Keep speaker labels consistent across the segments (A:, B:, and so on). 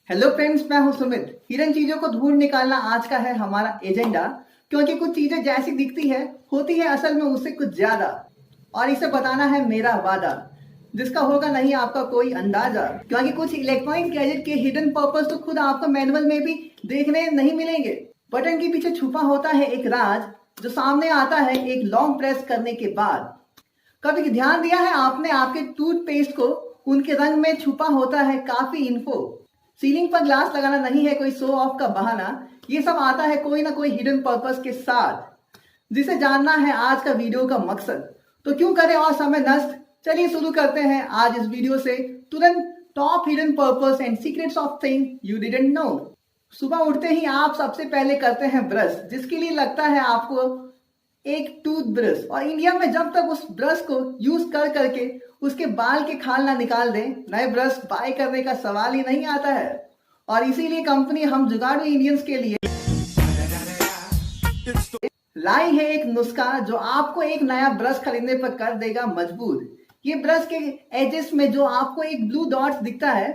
A: Hello friends, मैं हूं Sumit. Hidden चीजों को ढूंढ निकालना आज का है हमारा एजेंडा। क्योंकि कुछ चीजें जैसी दिखती है होती है असल में उससे कुछ ज्यादा, और इसे बताना है मेरा वादा, जिसका होगा नहीं आपका कोई अंदाजा। क्योंकि कुछ इलेक्ट्रॉनिक गैजेट के हिडन पर्पस तो खुद आपको मैनुअल में भी देखने नहीं मिलेंगे। बटन के पीछे छुपा होता है एक राज, जो सामने आता है एक लॉन्ग प्रेस करने के बाद। कभी ध्यान दिया है आपने, आपके टूथपेस्ट को उनके रंग में छुपा होता है काफी इन्फो। सीलिंग पर ग्लास लगाना नहीं है कोई शो ऑफ का बहाना, ये सब आता है कोई ना कोई हिडन पर्पस के साथ, जिसे जानना है आज का वीडियो का मकसद। तो क्यों करें और समय नष्ट, चलिए शुरू करते हैं आज इस वीडियो से तुरंत। Top hidden purpose and secrets of thing you didn't know. सुबह उठते ही आप सबसे पहले करते हैं ब्रश, जिसके लिए लगता है आपको एक टूथ ब्रश। और इंडिया में जब तक उस ब्रश को यूज कर करके उसके बाल के खाल ना निकाल दें, नए ब्रश बाय करने का सवाल ही नहीं आता है। और इसीलिए कंपनी हम जुगाड़ू इंडियंस के लिए लाई है एक नुस्खा, जो आपको एक नया ब्रश खरीदने पर कर देगा मजबूर। ये ब्रश के एजेस में जो आपको एक ब्लू डॉट दिखता है,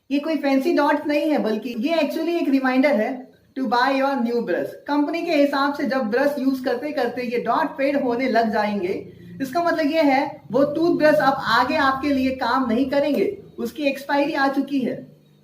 A: ये कोई फैंसी डॉट नहीं है, बल्कि ये एक्चुअली एक रिमाइंडर है to buy your new brush. Company के हिसाब से जब ब्रश यूज करते करते ये डॉट फेड होने लग जाएंगे, इसका मतलब ये है वो टूथब्रश अब आगे आपके लिए काम नहीं करेंगे, उसकी एक्सपायरी आ चुकी है।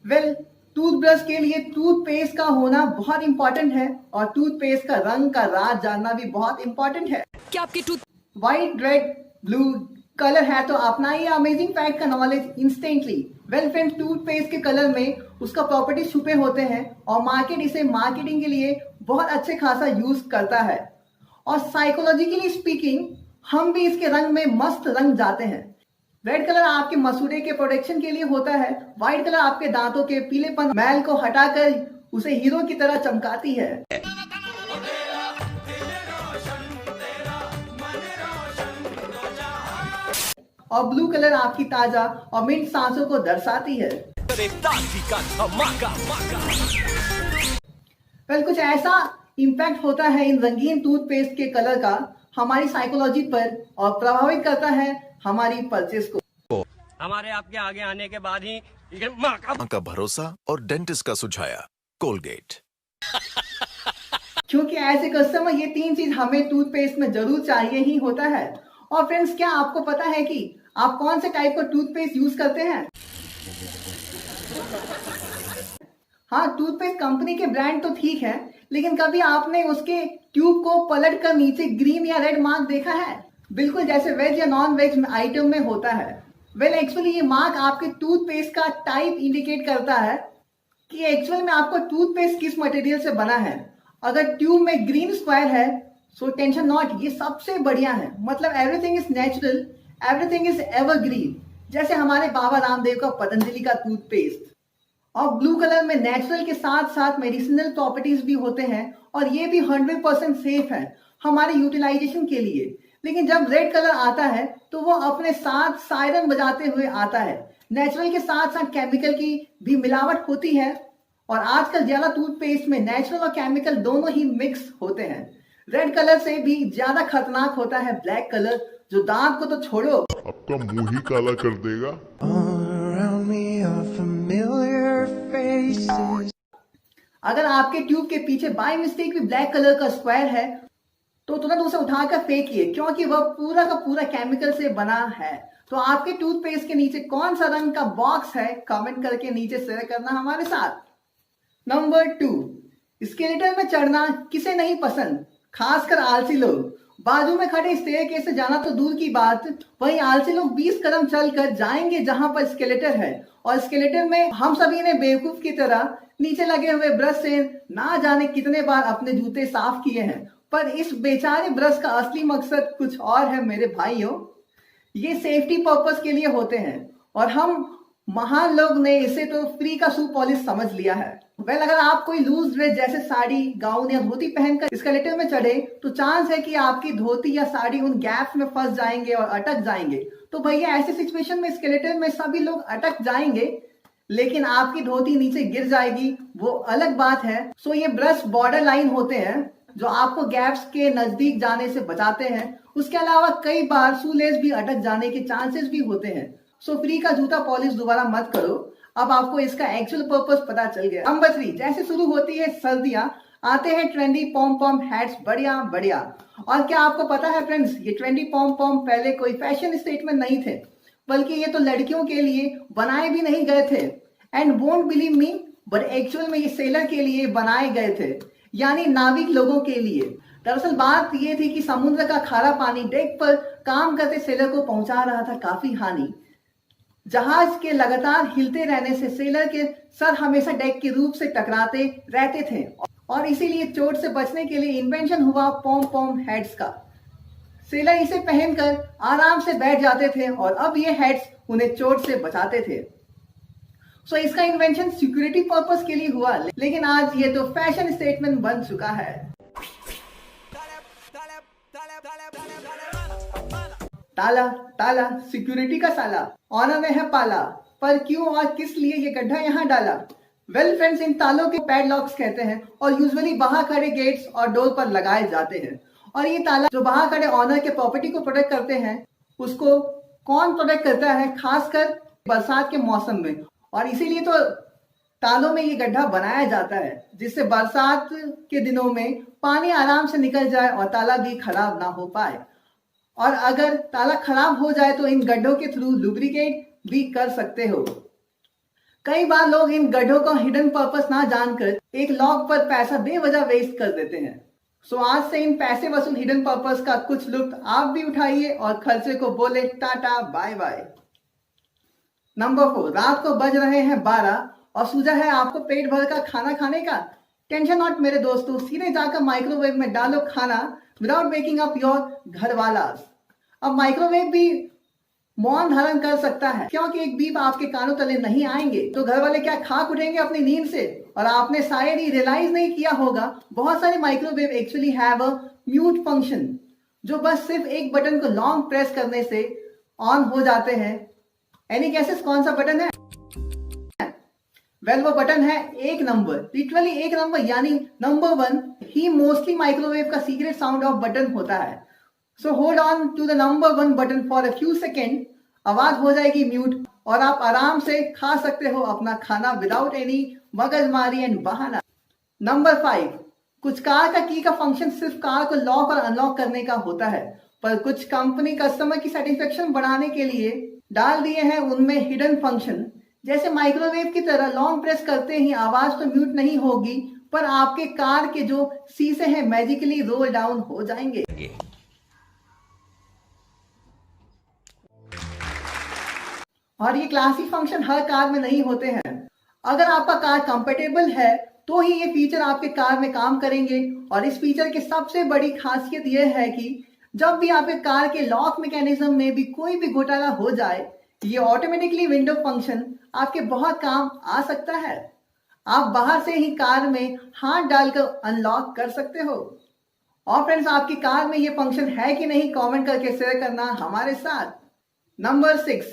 A: वेल, टूथब्रश के लिए टूथपेस्ट का होना बहुत इंपॉर्टेंट है, और टूथपेस्ट का रंग का राज जानना भी बहुत इंपॉर्टेंट है।
B: क्या आपकी tooth
A: white, red, blue colour है तो अपनाइए अमेजिंग फैक्ट का knowledge instantly. Well friends, toothpaste के कलर में उसका प्रॉपर्टीज छुपे होते हैं, और मार्केट इसे मार्केटिंग के लिए बहुत अच्छे खासा यूज करता है। और साइकोलॉजिकली स्पीकिंग हम भी इसके रंग में मस्त रंग जाते हैं। रेड कलर आपके मसूड़े के प्रोटेक्शन के लिए होता है, व्हाइट कलर आपके दांतों के पीलेपन मैल को हटाकर उसे हीरो की तरह चमकाती है, और ब्लू कलर आपकी ताजा और मिंट सांसों को दर्शाती है। वेल, कुछ ऐसा इम्पैक्ट होता है इन रंगीन टूथपेस्ट के कलर का हमारी साइकोलॉजी पर, और प्रभावित करता है हमारी परचेस को।
C: हमारे आपके आगे आने के बाद ही माँ
D: का भरोसा और डेंटिस्ट का सुझाया कोलगेट।
A: क्योंकि ऐसे कस्टमर ये तीन चीज हमें टूथपेस्ट में जरूर चाहिए ही होता है। और फ्रेंड्स, क्या आपको पता है कि आप कौन से टाइप का टूथपेस्ट यूज करते हैं? हाँ, टूथपेस्ट कंपनी के ब्रांड तो ठीक है, लेकिन कभी आपने उसके ट्यूब को पलट कर नीचे ग्रीन या रेड मार्क देखा है, बिल्कुल जैसे वेज या नॉन वेज आइटम में होता है? वेल, एक्चुअली ये मार्क आपके टूथपेस्ट का टाइप इंडिकेट करता है कि एक्चुअल में आपको टूथपेस्ट किस मटेरियल से बना है। अगर ट्यूब में ग्रीन स्क्वायर है सो टेंशन नॉट, ये सबसे बढ़िया है। मतलब everything is natural, everything is evergreen, जैसे हमारे बाबा रामदेव का पतंजलि का टूथपेस्ट। और ब्लू कलर में नेचुरल के साथ साथ मेडिसिनल प्रॉपर्टीज भी होते हैं, और ये भी 100% सेफ है हमारे यूटिलाइजेशन के लिए। लेकिन जब रेड कलर आता है तो वो अपने साथ सायरन बजाते हुए आता है। नेचुरल के साथ साथ केमिकल की भी मिलावट होती है, और आजकल ज्यादा टूथपेस्ट में नेचुरल और केमिकल दोनों ही मिक्स होते हैं। रेड कलर से भी ज्यादा खतरनाक होता है ब्लैक कलर, जो दांत को तो छोड़ो
E: आपका मुंह ही काला कर देगा।
A: अगर आपके ट्यूब के पीछे बाय मिस्टेक भी ब्लैक कलर का स्क्वायर है तो तुरंत उसे उठाकर फेंकिए, क्योंकि वह पूरा का पूरा केमिकल से बना है। तो आपके टूथपेस्ट के नीचे कौन सा रंग का बॉक्स है, कमेंट करके नीचे शेयर करना हमारे साथ। नंबर 2, स्केलेटर में चढ़ना किसे नहीं पसंद, खासकर आलसी लोग। बाजू में खड़े स्टेयरकेस से जाना तो दूर की बात, वहीं आलसी लोग 20 कदम चलकर जाएंगे जहां पर स्केलेटर है, और स्केलेटर में हम सभी ने बेवकूफ की तरह नीचे लगे हुए ब्रश से ना जाने कितने बार अपने जूते साफ किए हैं। पर इस बेचारे ब्रश का असली मकसद कुछ और है मेरे भाइयों। ये सेफ्टी पर्पस के लिए होते हैं, और हम महान लोग ने इसे तो फ्री का शू पॉलिश समझ लिया है। वेल, अगर आप कोई लूज ड्रेस जैसे साड़ी, गाउन या धोती पहनकर स्केलेटर में चढ़े तो चांस है कि आपकी धोती या साड़ी उन गैप्स में फंस जाएंगे और अटक जाएंगे। तो भैया, ऐसी सिचुएशन में स्केलेटर में सभी लोग अटक जाएंगे, लेकिन आपकी धोती नीचे गिर जाएगी, वो अलग बात है। सो ये ब्रश बॉर्डर लाइन होते हैं जो आपको गैप्स के नजदीक जाने से बचाते हैं। उसके अलावा कई बार शू लेस भी अटक जाने के चांसेस भी होते हैं। सो फ्री का जूता पॉलिश दोबारा मत करो। अब आपको इसका एक्चुअल पर्पस पता चल गया। नंबर 3, जैसे शुरू होती है सर्दियां, आते हैं ट्रेंडी पॉम पॉम हैट्स, बढ़िया बढ़िया। और क्या आपको पता है फ्रेंड्स, ये ट्रेंडी पॉम पॉम पहले कोई फैशन स्टेटमेंट नहीं थे, बल्कि ये तो लड़कियों के लिए बनाए भी नहीं गए थे। And won't believe me, but actual में ये सेलर के लिए बनाए गए थे, यानी नाविक लोगों के लिए। दरअसल बात ये थी कि समुद्र का खारा पानी डेक पर काम करते सेलर को पहुंचा रहा था काफी हानि। जहाज के लगातार हिलते रहने से सेलर के सर हमेशा डेक के रूप से टकराते रहते थे, और इसीलिए चोट से बचने के लिए इन्वेंशन हुआ पॉम पॉम हेड्स का। सेलर इसे पहनकर आराम से बैठ जाते थे और अब ये हेड्स उन्हें चोट से बचाते थे। सो इसका इन्वेंशन सिक्योरिटी पर्पस के लिए हुआ, लेकिन आज ये तो फैशन स्टेटमेंट बन चुका है। ताला ताला सिक्योरिटी का साला, ऑनर में है पाला, पर क्यों और किस लिए ये गड्ढा यहाँ डाला? वेल फ्रेंड्स, इन तालों के पैडलॉक्स कहते हैं और यूजुअली बाहर खड़े गेट्स और डोर पर लगाए जाते हैं। और ये ताला जो बाहर खड़े ऑनर के प्रॉपर्टी को प्रोटेक्ट करते हैं, उसको कौन प्रोटेक्ट करता है? खासकर बरसात के मौसम में। और इसीलिए तो तालों में ये गड्ढा बनाया जाता है, जिससे बरसात के दिनों में पानी आराम से निकल जाए और ताला भी खराब ना हो पाए। और अगर ताला खराब हो जाए तो इन गड्ढों के थ्रू लुब्रिकेट भी कर सकते हो। कई बार लोग इन गड्ढों का हिडन पर्पस ना जानकर एक लॉक पर पैसा बेवजह वेस्ट कर देते हैं। सो आज से इन पैसे वसूल हिडन पर्पस का कुछ लुत्फ आप भी उठाइए और खर्चे को बोले टाटा बाय बाय। नंबर 4, रात को बज रहे हैं 12 और सूझा है आपको पेट भर का खाना खाने का। टेंशन नॉट मेरे दोस्तों, सीधे जाकर माइक्रोवेव में डालो खाना विदाउट वेकिंग अप योर घरवाला। अब माइक्रोवेव भी मौन धारण कर सकता है, क्योंकि एक बीप आपके कानों तले नहीं आएंगे तो घर वाले क्या खाक उठेंगे अपनी नींद से? और आपने शायद ही रियलाइज नहीं किया होगा, बहुत सारे microwave actually have a mute function, जो बस सिर्फ एक बटन को लॉन्ग प्रेस करने से ऑन हो जाते हैं। एनी गेसेस कौन सा बटन है? वेल वो बटन है 1 नंबर, लिटरली 1 नंबर, यानी नंबर 1 ही मोस्टली माइक्रोवेव का सीक्रेट साउंड ऑफ बटन होता है। So hold on to the number 1 button for a few second, आवाज हो जाएगी म्यूट और आप आराम से खा सकते हो अपना खाना विदाउट एनी मगजमारी एंड बहाना। नंबर 5, कुछ कार का की का फंक्शन सिर्फ कार को लॉक और अनलॉक करने का होता है, पर कुछ कंपनी कस्टमर की सेटिस्फेक्शन बढ़ाने के लिए डाल दिए हैं उनमें हिडन फंक्शन। जैसे माइक्रोवेव की तरह लॉन्ग प्रेस करते ही आवाज तो म्यूट नहीं होगी, पर आपके कार के जो शीशे हैं मैजिकली रोल डाउन हो जाएंगे। और ये क्लासिक फंक्शन हर कार में नहीं होते हैं। अगर आपका कार कंफर्टेबल है तो ही ये फीचर आपके कार में काम करेंगे। और इस फीचर की सबसे बड़ी खासियत यह है कि जब भी आपके कार के लॉक मैकेनिज्म में भी कोई भी घोटाला हो जाए, ये ऑटोमेटिकली विंडो फंक्शन आपके बहुत काम आ सकता है। आप बाहर से ही कार में हाथ डालकर अनलॉक कर सकते हो। और फ्रेंड्स, आपकी कार में ये फंक्शन है कि नहीं, कमेंट करके शेयर करना हमारे साथ। नंबर 6,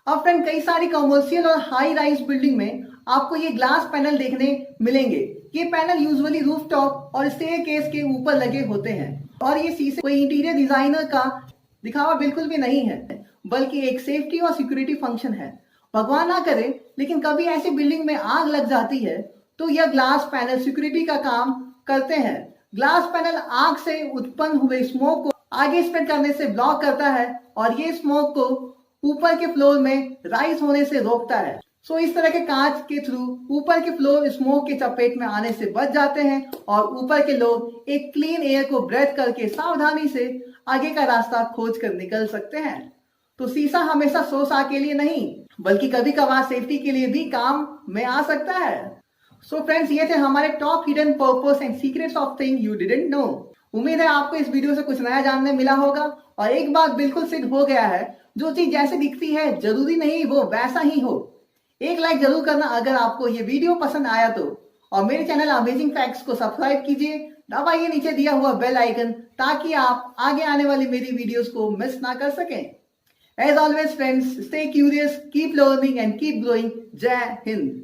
A: अब फ्रेंड कई सारी कमर्शियल और हाई राइज बिल्डिंग में आपको ये ग्लास पैनल देखने मिलेंगे। ये पैनल यूजुअली रूफटॉप और स्टेयरकेस के ऊपर लगे होते हैं और ये शीशे कोई इंटीरियर डिजाइनर का दिखावा बिल्कुल भी नहीं है, बल्कि एक सेफ्टी और सिक्योरिटी फंक्शन है। भगवान ना करे लेकिन कभी ऐसी बिल्डिंग में आग लग जाती है तो यह ग्लास पैनल सिक्योरिटी का काम करते हैं। ग्लास पैनल आग से उत्पन्न हुए स्मोक को आगे स्प्रेड करने से ब्लॉक करता है और ये स्मोक को ऊपर के फ्लोर में राइज होने से रोकता है। सो इस तरह के कांच के थ्रू ऊपर के फ्लोर स्मोक के चपेट में आने से बच जाते हैं और ऊपर के लोग एक क्लीन एयर को ब्रेथ करके सावधानी से आगे का रास्ता खोज कर निकल सकते हैं। तो शीशा हमेशा शोशा के लिए नहीं, बल्कि कभी कभार सेफ्टी के लिए भी काम में आ सकता है। सो फ्रेंड्स, ये थे हमारे top hidden purpose and secrets of thing you didn't know. उम्मीद है आपको इस वीडियो से कुछ नया जानने मिला होगा। और एक बात बिल्कुल सिद्ध हो गया है, जो चीज जैसे दिखती है जरूरी नहीं वो वैसा ही हो। एक लाइक जरूर करना अगर आपको ये वीडियो पसंद आया तो, और मेरे चैनल अमेजिंग फैक्ट्स को सब्सक्राइब कीजिए, दबाइए नीचे दिया हुआ बेल आइकन ताकि आप आगे आने वाली मेरी वीडियोस को मिस ना कर सकें। As always friends, stay curious, keep learning and keep growing. Jai Hind.